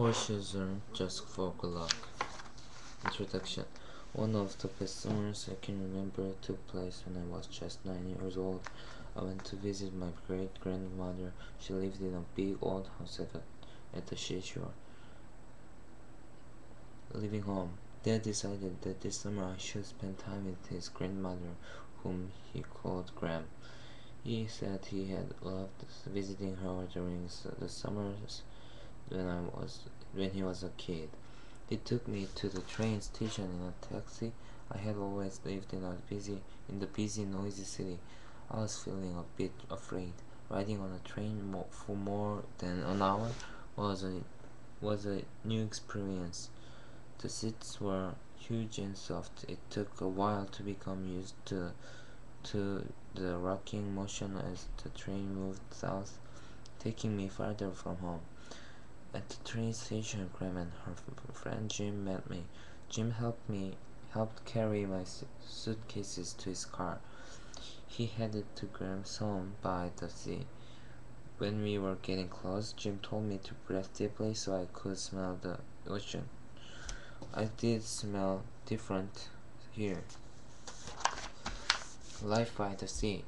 Horseshoes are just for good luck. Introduction. One of the best summers I can remember took place when I was just 9 years old. I went to visit my great-grandmother. She lived in a big old house at the seashore. Leaving home, Dad decided that this summer I should spend time with his grandmother, whom he called Gram. He said he had loved visiting her during the summers when he was a kid. He took me to the train station in a taxi. I had always lived in the busy, noisy city. I was feeling a bit afraid. Riding on a train for more than an hour was a new experience. The seats were huge and soft. It took a while to become used to the rocking motion as the train moved south, taking me farther from home. At the train station, Graham and her friend Jim met me. Jim helped carry my suitcases to his car. He headed to Graham's home by the sea. When we were getting close, Jim told me to breathe deeply so I could smell the ocean. I did smell different here. Life by the sea.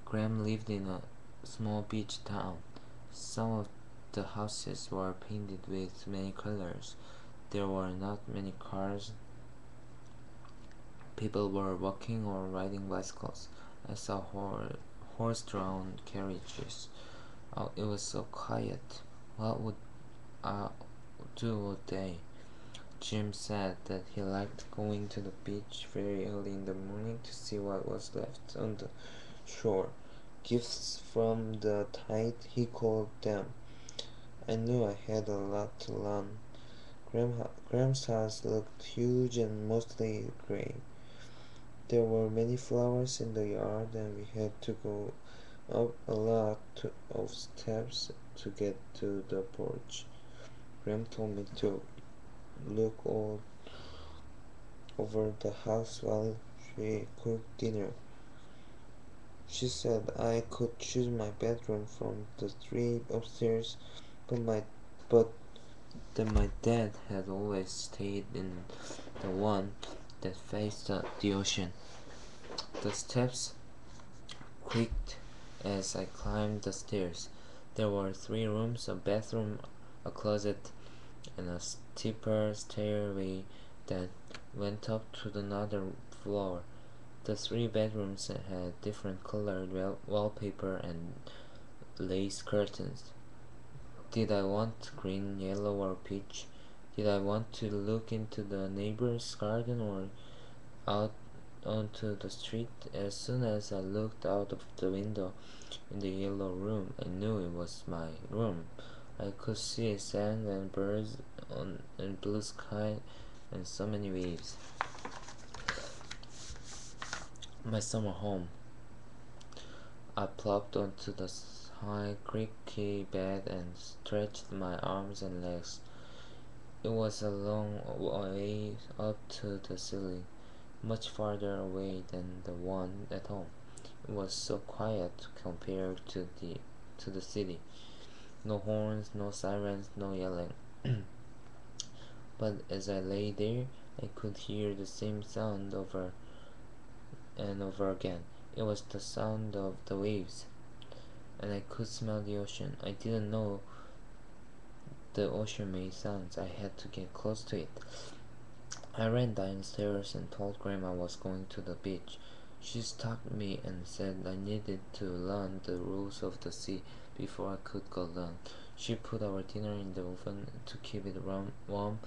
Graham lived in a small beach town. Some of the houses were painted with many colors. There were not many cars. People were walking or riding bicycles. I saw horse-drawn carriages. Oh, it was so quiet. What would I do all day? Jim said that he liked going to the beach very early in the morning to see what was left on the shore. Gifts from the tide, he called them. I knew I had a lot to learn. Graham's house looked huge and mostly gray. There were many flowers in the yard, and we had to go up a lot of steps to get to the porch. Graham told me to look all over the house while she cooked dinner. She said I could choose my bedroom from the three upstairs, but that my dad had always stayed in the one that faced the ocean. The steps creaked as I climbed the stairs. There were 3 rooms, a bathroom, a closet, and a steeper stairway that went up to another floor. The 3 bedrooms had different colored wallpaper and lace curtains. Did I want green, yellow, or peach? Did I want to look into the neighbor's garden or out onto the street? As soon as I looked out of the window in the yellow room, I knew it was my room. I could see sand and birds and blue sky and so many waves. My summer home. I plopped onto the high, creaky bed and stretched my arms and legs. It was a long way up to the ceiling, much farther away than the one at home. It was so quiet compared to the city. No horns, no sirens, no yelling. But as I lay there, I could hear the same sound over and over again. It was the sound of the waves, and I could smell the ocean. I didn't know the ocean made sounds. I had to get close to it. I ran downstairs and told Grandma I was going to the beach. She stopped me and said I needed to learn the rules of the sea before I could go down. She put our dinner in the oven to keep it warm.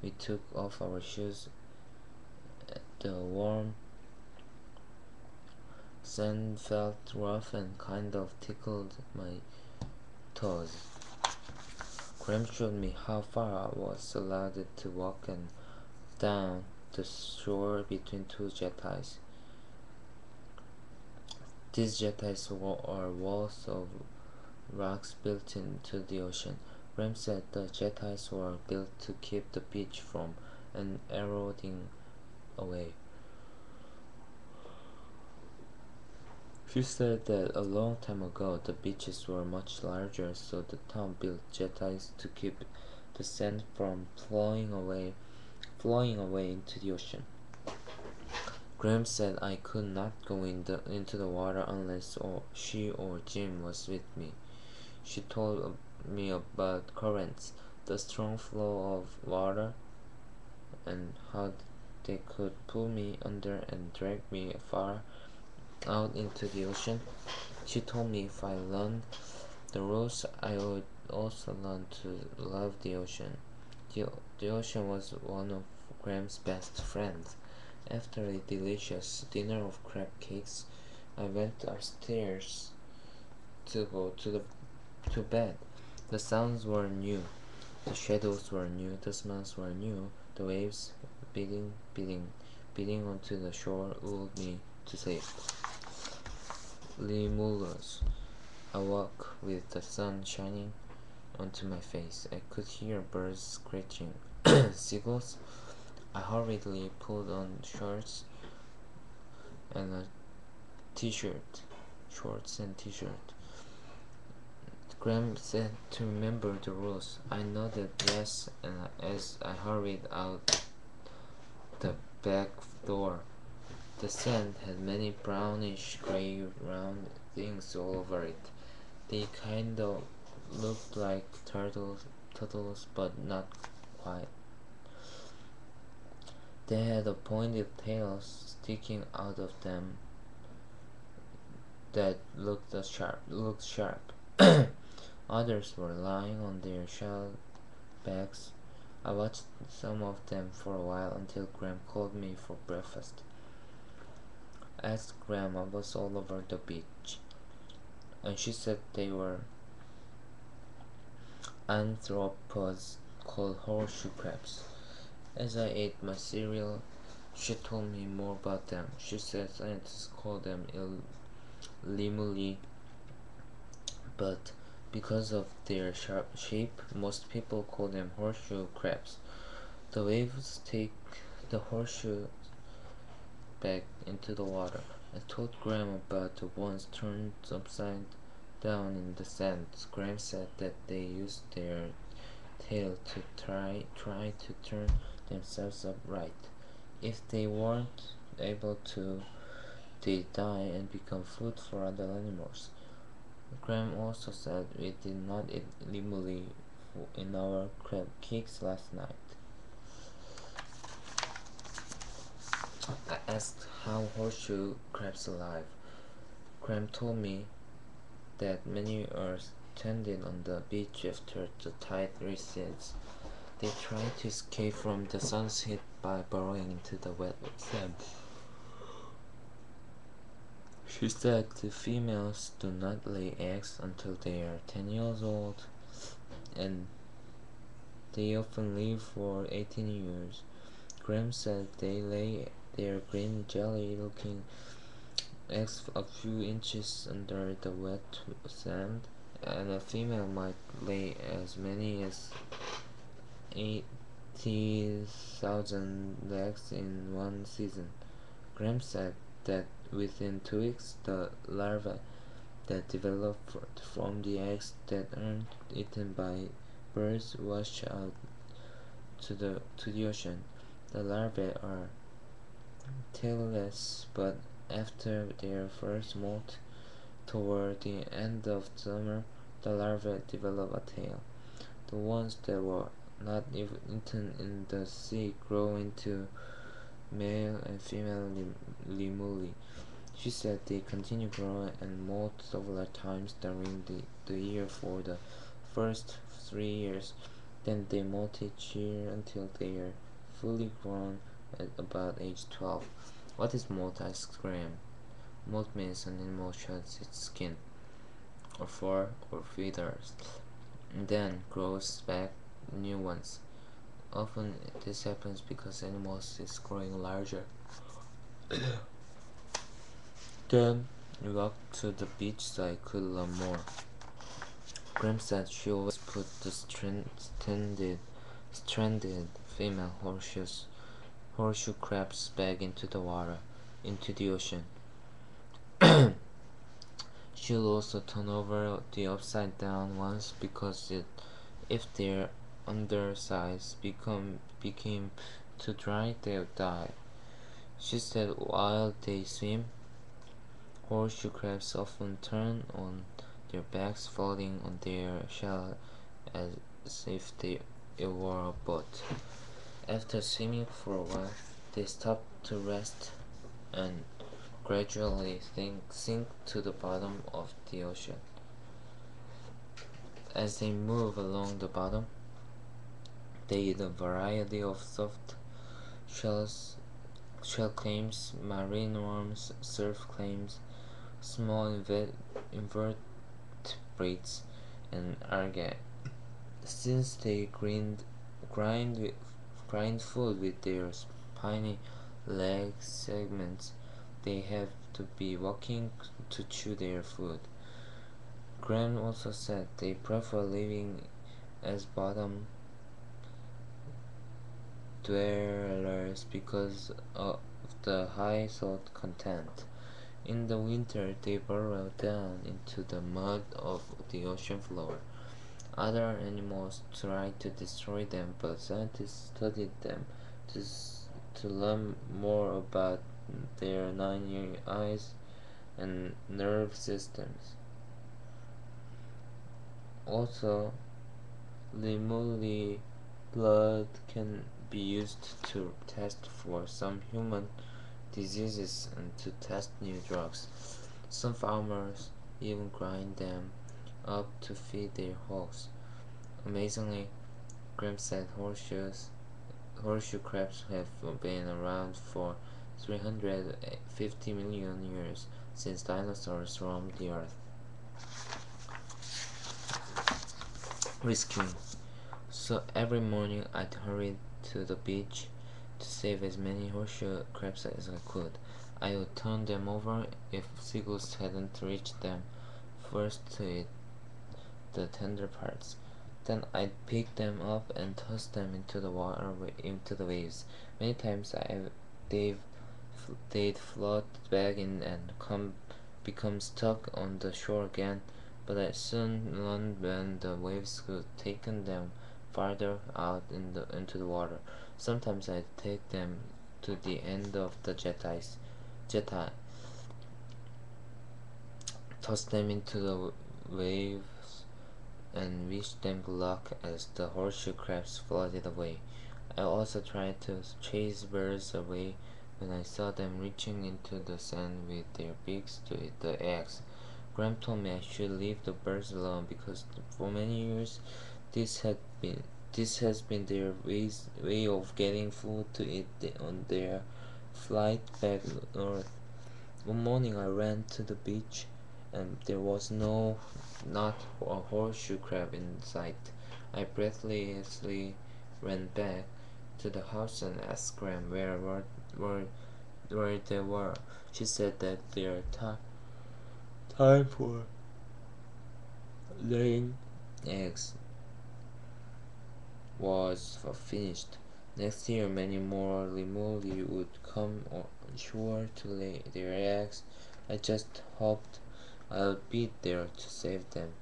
We took off our shoes. The warm sand felt rough and kind of tickled my toes. Graham showed me how far I was allowed to walk and down the shore between 2 jetties. These jetties are walls of rocks built into the ocean. Graham said the jetties were built to keep the beach from eroding away. She said that a long time ago the beaches were much larger, so the town built jetties to keep the sand from flowing away into the ocean. Graham said I could not go into the water unless she or Jim was with me. She told me about currents, the strong flow of water, and how they could pull me under and drag me far out into the ocean. She told me if I learned the rules, I would also learn to love the ocean. The, the ocean was one of Graham's best friends. After a delicious dinner of crab cakes, I went upstairs to go to bed. The sounds were new, the shadows were new, the smells were new, the waves beating onto the shore lulled me to sleep. Lemurs. I woke with the sun shining onto my face. I could hear birds screeching. Seagulls. I hurriedly pulled on and a t-shirt, shorts and t-shirt. Graham said to remember the rules. I nodded yes, and as I hurried out the back door, the sand had many brownish gray round things all over it. They kind of looked like turtles, but not quite. They had a pointed tails sticking out of them that looked sharp. Others were lying on their shell backs. I watched some of them for a while until Graham called me for breakfast. I asked Grandma was all over the beach, and she said they were arthropods called horseshoe crabs. As I ate my cereal, she told me more about them. She said scientists call them limuli, but because of their sharp shape, most people call them horseshoe crabs. The waves take the horseshoe back into the water. I told Graham about the ones turned upside down in the sand. Graham said that they used their tail to try to turn themselves upright. If they weren't able to, they die and become food for other animals. Graham also said we did not eat limuli in our crab cakes last night. I asked how horseshoe crabs alive. Graham told me that many are stranded on the beach after the tide recedes. They try to escape from the sun's heat by burrowing into the wet sand. She said the females do not lay eggs until they are 10 years old, and they often live for 18 years. Graham said they lay their green jelly-looking eggs a few inches under the wet sand, and a female might lay as many as 80,000 eggs in one season. Graham said that within 2 weeks, the larvae that develop from the eggs that aren't eaten by birds wash out to the ocean. The larvae are tailless, but after their first molt, toward the end of summer, the larvae develop a tail. The ones that were not eaten in the sea grow into male and female limuli. She said they continue growing and molt several times during the year for the first 3 years. Then they molt each year until they are fully grown at about age 12. What is molt? Asked Graham. Molt means an animal sheds its skin, or fur, or feathers, and then grows back new ones. Often this happens because animals is growing larger. Then we walked to the beach so I could learn more. Graham said she always put the stranded female horseshoe crabs back into the water, into the ocean. She'll also turn over the upside down ones because if they're undersides became too dry, they'll die. She said while they swim, horseshoe crabs often turn on their backs, floating on their shell as if it were a boat. After swimming for a while, they stop to rest and gradually sink to the bottom of the ocean. As they move along the bottom, they eat a variety of soft shells, shell clams, marine worms, surf clams, small invertebrates, and algae. Since they grind, grind food with their spiny leg segments, they have to be walking to chew their food. Graham also said they prefer living as bottom dwellers because of the high salt content. In the winter, they burrow down into the mud of the ocean floor. Other animals tried to destroy them, but scientists studied them to, to learn more about their 9 eyes and nerve systems. Also, lemuri blood can be used to test for some human diseases and to test new drugs. Some farmers even grind them up to feed their hogs. Amazingly, Grimm said horseshoe crabs have been around for 350 million years since dinosaurs roamed the earth. Rescuing. So every morning I'd hurry to the beach to save as many horseshoe crabs as I could. I would turn them over if seagulls hadn't reached them first to eat the tender parts. Then I'd pick them up and toss them into the water, into the waves. Many times they've they'd float back in and become stuck on the shore again, but I soon learned when the waves could take them farther out into the water. Sometimes I'd take them to the end of the jetty, toss them into the waves, and wish them good luck as the horseshoe crabs floated away. I also tried to chase birds away when I saw them reaching into the sand with their beaks to eat the eggs. Graham told me I should leave the birds alone because for many years this had been this has been their way of getting food to eat on their flight back north. One morning I ran to the beach and there was not a horseshoe crab in sight. I breathlessly ran back to the house and asked Graham where they were. She said that their time for laying eggs was finished. Next year, many more lemuri would come on shore to lay their eggs. I just hoped I'll be there to save them.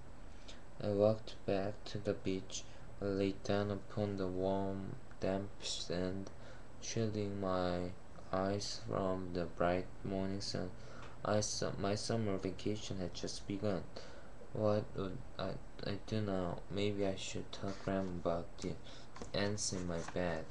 I walked back to the beach. I lay down upon the warm, damp sand, shielding my eyes from the bright morning sun. My summer vacation had just begun. What would I do now? Maybe I should tell Grandma about the ants in my bed.